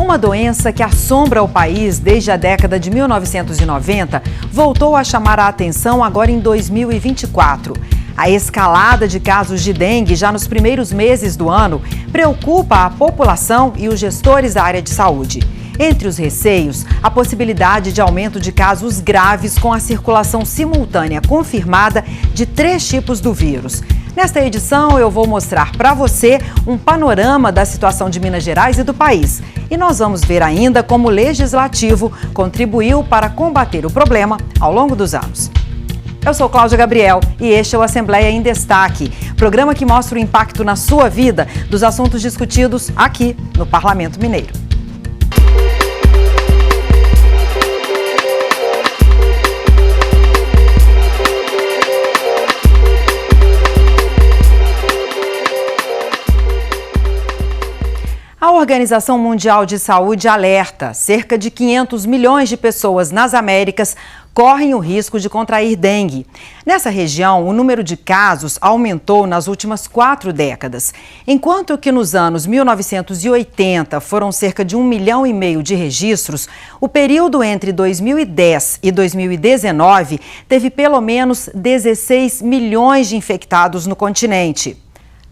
Uma doença que assombra o país desde a década de 1990 voltou a chamar a atenção agora em 2024. A escalada de casos de dengue já nos primeiros meses do ano preocupa a população e os gestores da área de saúde. Entre os receios, a possibilidade de aumento de casos graves com a circulação simultânea confirmada de 3 tipos do vírus. Nesta edição, eu vou mostrar para você um panorama da situação de Minas Gerais e do país. E nós vamos ver ainda como o Legislativo contribuiu para combater o problema ao longo dos anos. Eu sou Cláudia Gabriel e este é o Assembleia em Destaque, programa que mostra o impacto na sua vida dos assuntos discutidos aqui no Parlamento Mineiro. A Organização Mundial de Saúde alerta: cerca de 500 milhões de pessoas nas Américas correm o risco de contrair dengue. Nessa região, o número de casos aumentou nas últimas 4 décadas. Enquanto que nos anos 1980 foram cerca de 1,5 milhão de registros, o período entre 2010 e 2019 teve pelo menos 16 milhões de infectados no continente.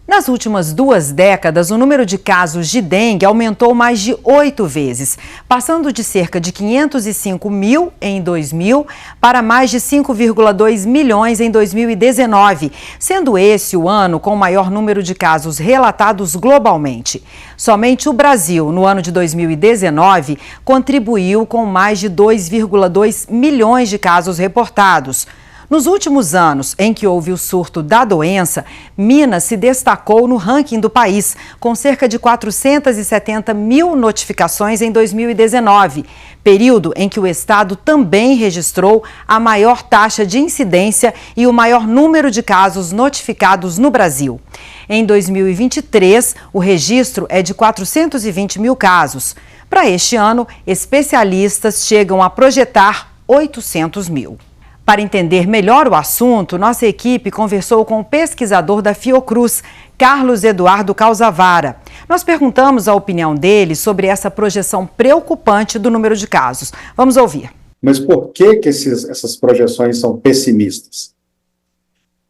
Nas últimas 2 décadas, o número de casos de dengue aumentou mais de 8 vezes, passando de cerca de 505 mil em 2000 para mais de 5,2 milhões em 2019, sendo esse o ano com o maior número de casos relatados globalmente. Somente o Brasil, no ano de 2019, contribuiu com mais de 2,2 milhões de casos reportados. Nos últimos anos em que houve o surto da doença, Minas se destacou no ranking do país, com cerca de 470 mil notificações em 2019, período em que o estado também registrou a maior taxa de incidência e o maior número de casos notificados no Brasil. Em 2023, o registro é de 420 mil casos. Para este ano, especialistas chegam a projetar 800 mil. Para entender melhor o assunto, nossa equipe conversou com o pesquisador da Fiocruz, Carlos Eduardo Calzavara. Nós perguntamos a opinião dele sobre essa projeção preocupante do número de casos. Vamos ouvir. Mas por que essas projeções são pessimistas?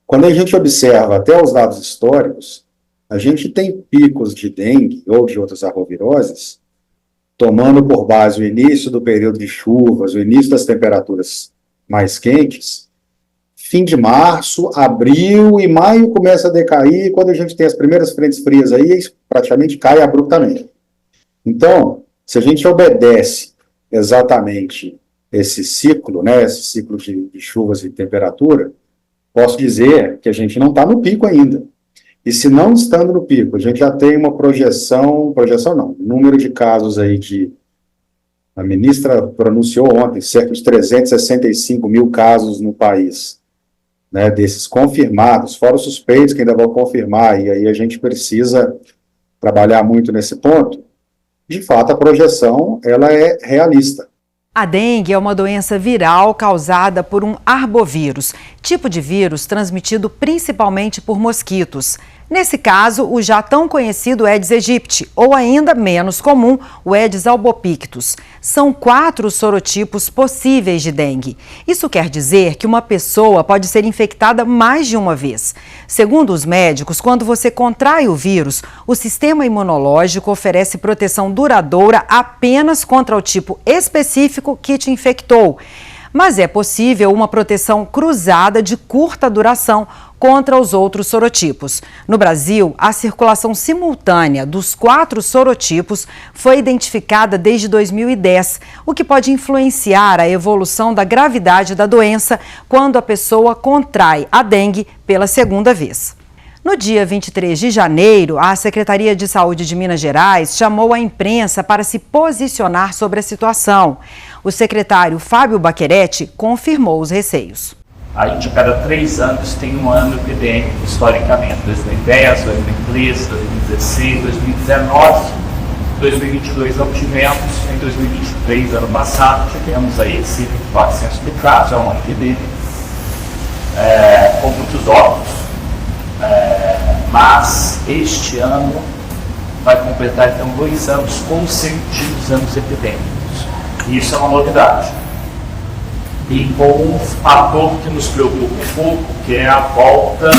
Quando a gente observa até os dados históricos, a gente tem picos de dengue ou de outras arboviroses, tomando por base o início do período de chuvas, o início das temperaturas mais quentes, fim de março, abril e maio começa a decair, e quando a gente tem as primeiras frentes frias aí, praticamente cai abruptamente. Então, se a gente obedece exatamente esse ciclo, né, esse ciclo de chuvas e temperatura, posso dizer que a gente não está no pico ainda. E se não estando no pico, a gente já tem uma projeção não, número de casos aí a ministra pronunciou ontem, cerca de 365 mil casos no país, né, desses confirmados, fora os suspeitos que ainda vão confirmar, e aí a gente precisa trabalhar muito nesse ponto. De fato, a projeção ela é realista. A dengue é uma doença viral causada por um arbovírus, tipo de vírus transmitido principalmente por mosquitos. Nesse caso, o já tão conhecido Aedes aegypti, ou ainda menos comum, o Aedes albopictus. São 4 sorotipos possíveis de dengue. Isso quer dizer que uma pessoa pode ser infectada mais de uma vez. Segundo os médicos, quando você contrai o vírus, o sistema imunológico oferece proteção duradoura apenas contra o tipo específico que te infectou. Mas é possível uma proteção cruzada de curta duração contra os outros sorotipos. No Brasil, a circulação simultânea dos 4 sorotipos foi identificada desde 2010, o que pode influenciar a evolução da gravidade da doença quando a pessoa contrai a dengue pela segunda vez. No dia 23 de janeiro, a Secretaria de Saúde de Minas Gerais chamou a imprensa para se posicionar sobre a situação. O secretário Fábio Baccheretti confirmou os receios. A gente, a cada 3 anos, tem um ano epidêmico, historicamente. 2010, 2013, 2016, 2019, 2022 não tivemos. Em 2023, ano passado, tivemos aí cerca de 400 mil casos, é uma epidemia com muitos óbitos. Mas este ano vai completar então 2 anos consecutivos, anos epidêmicos. E isso é uma novidade. E com um fator que nos preocupa um pouco, que é a volta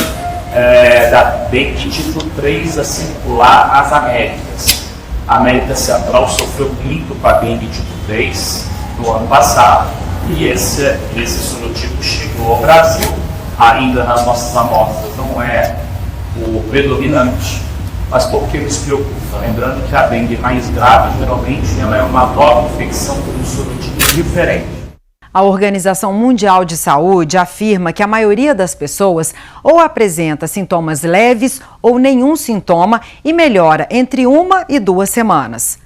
da dengue tipo 3 a circular às Américas. A América Central sofreu muito com a dengue tipo 3 no ano passado. E esse sorotipo chegou ao Brasil, ainda nas nossas amostras não é o predominante, mas por que nos preocupa? Lembrando que a dengue mais grave, geralmente, ela é uma nova infecção com um sorotipo diferente. A Organização Mundial de Saúde afirma que a maioria das pessoas ou apresenta sintomas leves ou nenhum sintoma e melhora entre 1 e 2 semanas.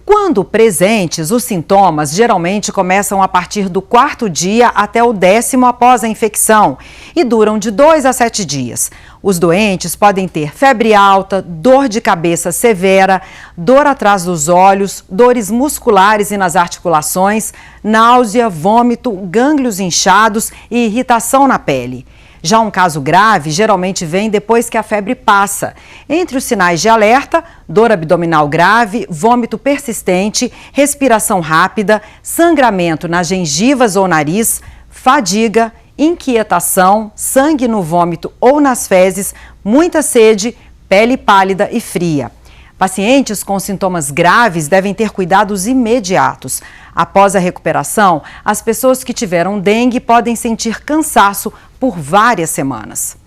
Quando presentes, os sintomas geralmente começam a partir do 4º dia até o 10º após a infecção e duram de 2 a 7 dias. Os doentes podem ter febre alta, dor de cabeça severa, dor atrás dos olhos, dores musculares e nas articulações, náusea, vômito, gânglios inchados e irritação na pele. Já um caso grave geralmente vem depois que a febre passa. Entre os sinais de alerta, dor abdominal grave, vômito persistente, respiração rápida, sangramento nas gengivas ou nariz, fadiga, inquietação, sangue no vômito ou nas fezes, muita sede, pele pálida e fria. Pacientes com sintomas graves devem ter cuidados imediatos. Após a recuperação, as pessoas que tiveram dengue podem sentir cansaço por várias semanas.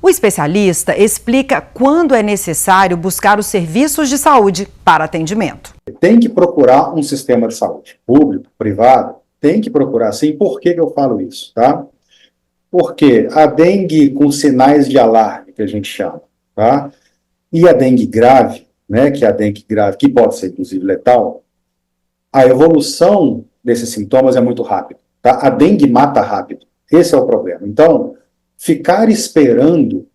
O especialista explica quando é necessário buscar os serviços de saúde para atendimento. Tem que procurar um sistema de saúde, público, privado, tem que procurar sim. Por que eu falo isso, tá? Porque a dengue com sinais de alarme, que a gente chama, tá? E a dengue grave, né, que é a dengue grave, que pode ser inclusive letal, a evolução desses sintomas é muito rápida, tá? A dengue mata rápido, esse é o problema. Então, ficar esperando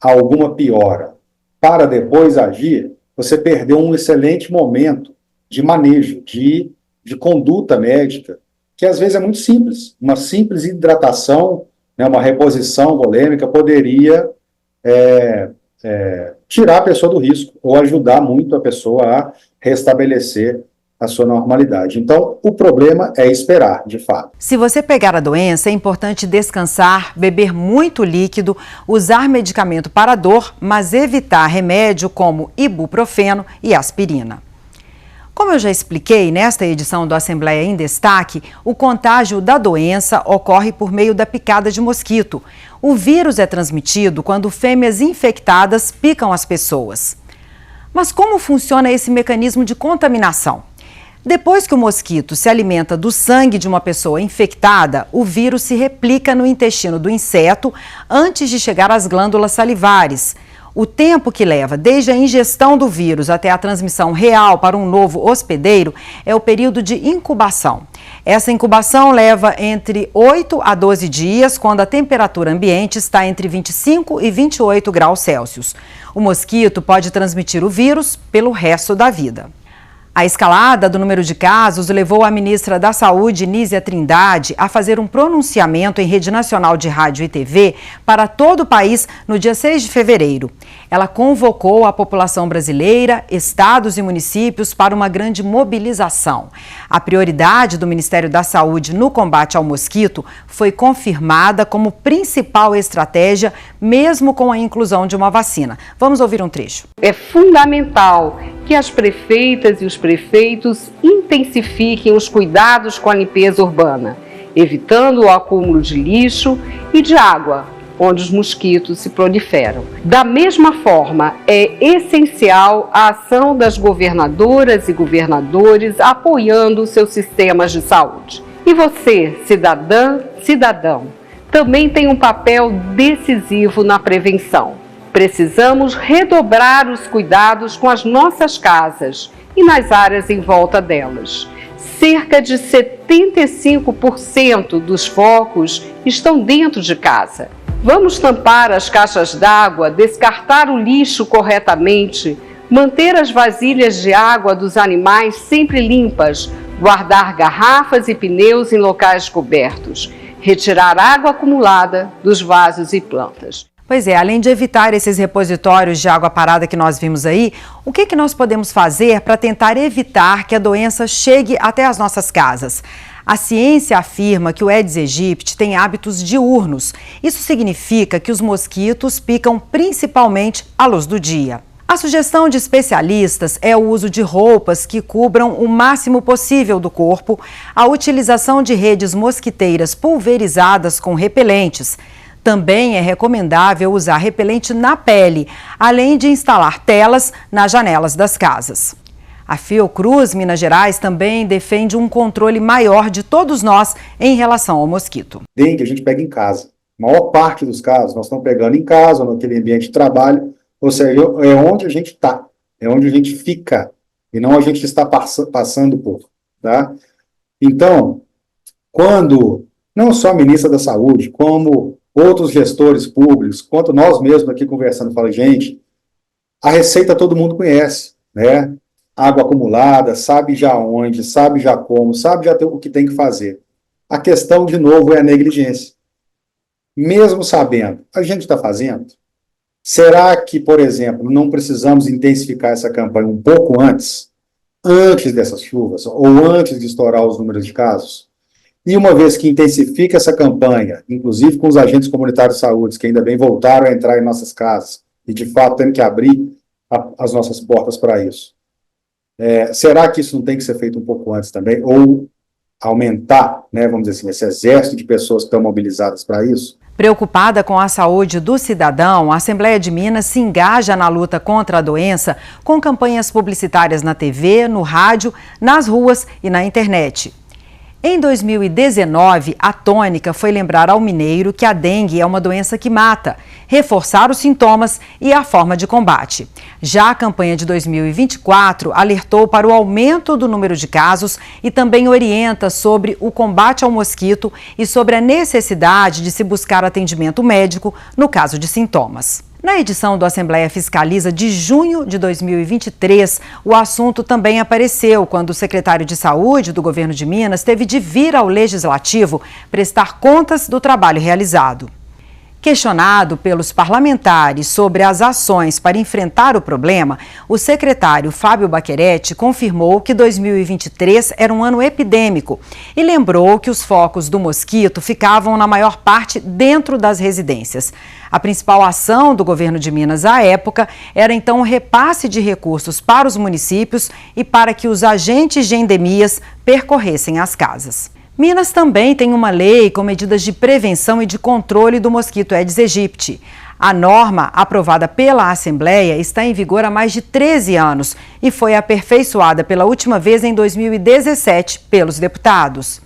alguma piora para depois agir, você perdeu um excelente momento de manejo, de conduta médica, que às vezes é muito simples. Uma simples hidratação, né, uma reposição volêmica poderia tirar a pessoa do risco ou ajudar muito a pessoa a restabelecer a sua normalidade. Então, o problema é esperar, de fato. Se você pegar a doença, é importante descansar, beber muito líquido, usar medicamento para dor, mas evitar remédio como ibuprofeno e aspirina. Como eu já expliquei nesta edição do Assembleia em Destaque, o contágio da doença ocorre por meio da picada de mosquito. O vírus é transmitido quando fêmeas infectadas picam as pessoas. Mas como funciona esse mecanismo de contaminação? Depois que o mosquito se alimenta do sangue de uma pessoa infectada, o vírus se replica no intestino do inseto antes de chegar às glândulas salivares. O tempo que leva desde a ingestão do vírus até a transmissão real para um novo hospedeiro é o período de incubação. Essa incubação leva entre 8 a 12 dias, quando a temperatura ambiente está entre 25 e 28 graus Celsius. O mosquito pode transmitir o vírus pelo resto da vida. A escalada do número de casos levou a ministra da Saúde, Nízia Trindade, a fazer um pronunciamento em rede nacional de rádio e TV para todo o país no dia 6 de fevereiro. Ela convocou a população brasileira, estados e municípios para uma grande mobilização. A prioridade do Ministério da Saúde no combate ao mosquito foi confirmada como principal estratégia, mesmo com a inclusão de uma vacina. Vamos ouvir um trecho. É fundamental que as prefeitas e os prefeitos intensifiquem os cuidados com a limpeza urbana, evitando o acúmulo de lixo e de água, onde os mosquitos se proliferam. Da mesma forma, é essencial a ação das governadoras e governadores apoiando os seus sistemas de saúde. E você, cidadã, cidadão, também tem um papel decisivo na prevenção. Precisamos redobrar os cuidados com as nossas casas e nas áreas em volta delas. Cerca de 75% dos focos estão dentro de casa. Vamos tampar as caixas d'água, descartar o lixo corretamente, manter as vasilhas de água dos animais sempre limpas, guardar garrafas e pneus em locais cobertos, retirar água acumulada dos vasos e plantas. Pois é, além de evitar esses repositórios de água parada que nós vimos aí, o que nós podemos fazer para tentar evitar que a doença chegue até as nossas casas? A ciência afirma que o Aedes aegypti tem hábitos diurnos. Isso significa que os mosquitos picam principalmente à luz do dia. A sugestão de especialistas é o uso de roupas que cubram o máximo possível do corpo, a utilização de redes mosquiteiras pulverizadas com repelentes. Também é recomendável usar repelente na pele, além de instalar telas nas janelas das casas. A Fiocruz Minas Gerais também defende um controle maior de todos nós em relação ao mosquito. Dengue a gente pega em casa. A maior parte dos casos nós estamos pegando em casa, naquele ambiente de trabalho, ou seja, é onde a gente está, é onde a gente fica, e não a gente está passando por, tá? Então, quando não só a ministra da Saúde, como outros gestores públicos, quanto nós mesmos aqui conversando, fala, gente, a receita todo mundo conhece, né? Água acumulada, sabe já onde, sabe já como, sabe já o que tem que fazer. A questão, de novo, é a negligência. Mesmo sabendo, a gente está fazendo? Será que, por exemplo, não precisamos intensificar essa campanha um pouco antes dessas chuvas, ou antes de estourar os números de casos? E uma vez que intensifica essa campanha, inclusive com os agentes comunitários de saúde, que ainda bem voltaram a entrar em nossas casas, e de fato temos que abrir as nossas portas para isso, será que isso não tem que ser feito um pouco antes também? Ou aumentar, né, vamos dizer assim, esse exército de pessoas que estão mobilizadas para isso? Preocupada com a saúde do cidadão, a Assembleia de Minas se engaja na luta contra a doença com campanhas publicitárias na TV, no rádio, nas ruas e na internet. Em 2019, a tônica foi lembrar ao mineiro que a dengue é uma doença que mata, reforçar os sintomas e a forma de combate. Já a campanha de 2024 alertou para o aumento do número de casos e também orienta sobre o combate ao mosquito e sobre a necessidade de se buscar atendimento médico no caso de sintomas. Na edição do Assembleia Fiscaliza de junho de 2023, o assunto também apareceu quando o secretário de Saúde do governo de Minas teve de vir ao Legislativo prestar contas do trabalho realizado. Questionado pelos parlamentares sobre as ações para enfrentar o problema, o secretário Fábio Baccheretti confirmou que 2023 era um ano epidêmico e lembrou que os focos do mosquito ficavam na maior parte dentro das residências. A principal ação do governo de Minas à época era então o repasse de recursos para os municípios e para que os agentes de endemias percorressem as casas. Minas também tem uma lei com medidas de prevenção e de controle do mosquito Aedes aegypti. A norma, aprovada pela Assembleia, está em vigor há mais de 13 anos e foi aperfeiçoada pela última vez em 2017 pelos deputados.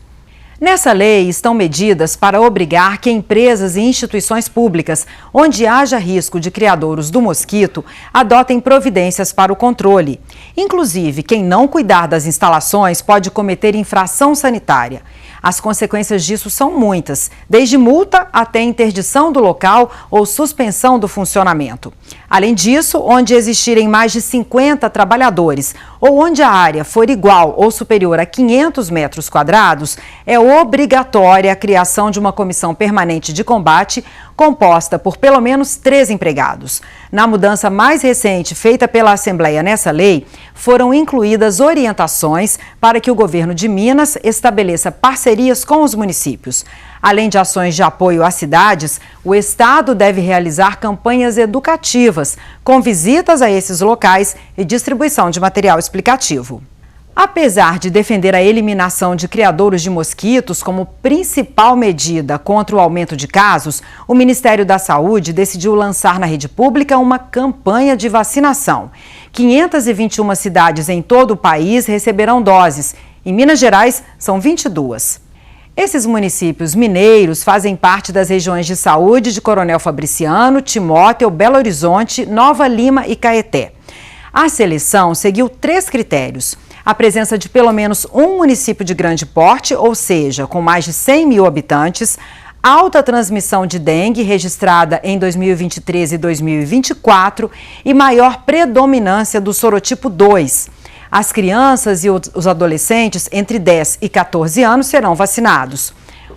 Nessa lei estão medidas para obrigar que empresas e instituições públicas, onde haja risco de criadouros do mosquito, adotem providências para o controle. Inclusive, quem não cuidar das instalações pode cometer infração sanitária. As consequências disso são muitas, desde multa até interdição do local ou suspensão do funcionamento. Além disso, onde existirem mais de 50 trabalhadores ou onde a área for igual ou superior a 500 metros quadrados, é obrigatória a criação de uma comissão permanente de combate composta por pelo menos 3 empregados. Na mudança mais recente feita pela Assembleia nessa lei, foram incluídas orientações para que o governo de Minas estabeleça parcerias com os municípios. Além de ações de apoio às cidades, o Estado deve realizar campanhas educativas, com visitas a esses locais e distribuição de material explicativo. Apesar de defender a eliminação de criadouros de mosquitos como principal medida contra o aumento de casos, o Ministério da Saúde decidiu lançar na rede pública uma campanha de vacinação. 521 cidades em todo o país receberão doses. Em Minas Gerais, são 22. Esses municípios mineiros fazem parte das regiões de saúde de Coronel Fabriciano, Timóteo, Belo Horizonte, Nova Lima e Caeté. A seleção seguiu 3 critérios: a presença de pelo menos um município de grande porte, ou seja, com mais de 100 mil habitantes, alta transmissão de dengue registrada em 2023 e 2024 e maior predominância do sorotipo 2. As crianças e os adolescentes entre 10 e 14 anos serão vacinados.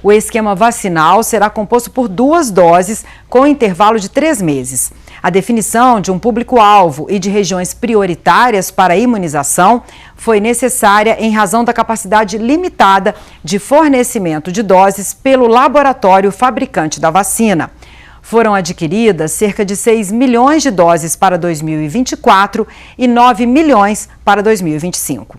O esquema vacinal será composto por 2 doses com intervalo de 3 meses. A definição de um público-alvo e de regiões prioritárias para a imunização foi necessária em razão da capacidade limitada de fornecimento de doses pelo laboratório fabricante da vacina. Foram adquiridas cerca de 6 milhões de doses para 2024 e 9 milhões para 2025.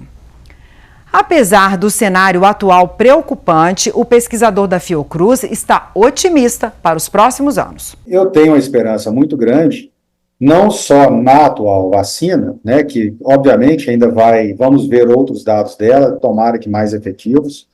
Apesar do cenário atual preocupante, o pesquisador da Fiocruz está otimista para os próximos anos. Eu tenho uma esperança muito grande, não só na atual vacina, né, que obviamente ainda vamos ver outros dados dela, tomara que mais efetivos,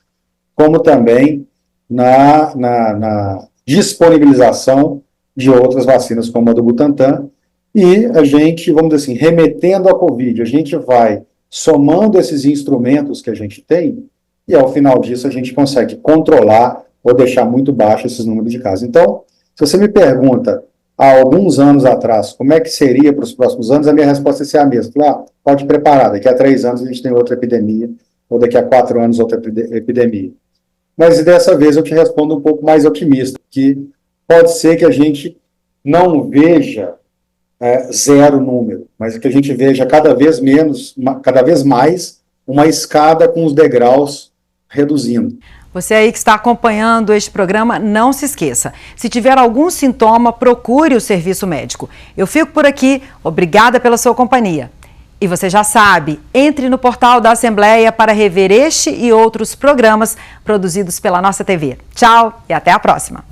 como também na disponibilização de outras vacinas como a do Butantan, e a gente, vamos dizer assim, remetendo à Covid, a gente vai somando esses instrumentos que a gente tem, e ao final disso a gente consegue controlar ou deixar muito baixo esses números de casos. Então, se você me pergunta, há alguns anos atrás, como é que seria para os próximos anos, a minha resposta é ser a mesma. Pode preparar, daqui a 3 anos a gente tem outra epidemia, ou daqui a 4 anos outra epidemia. Mas dessa vez eu te respondo um pouco mais otimista, que pode ser que a gente não veja zero número, mas que a gente veja cada vez mais uma escada com os degraus reduzindo. Você aí que está acompanhando este programa, não se esqueça. Se tiver algum sintoma, procure o serviço médico. Eu fico por aqui, obrigada pela sua companhia. E você já sabe, entre no portal da Assembleia para rever este e outros programas produzidos pela nossa TV. Tchau e até a próxima.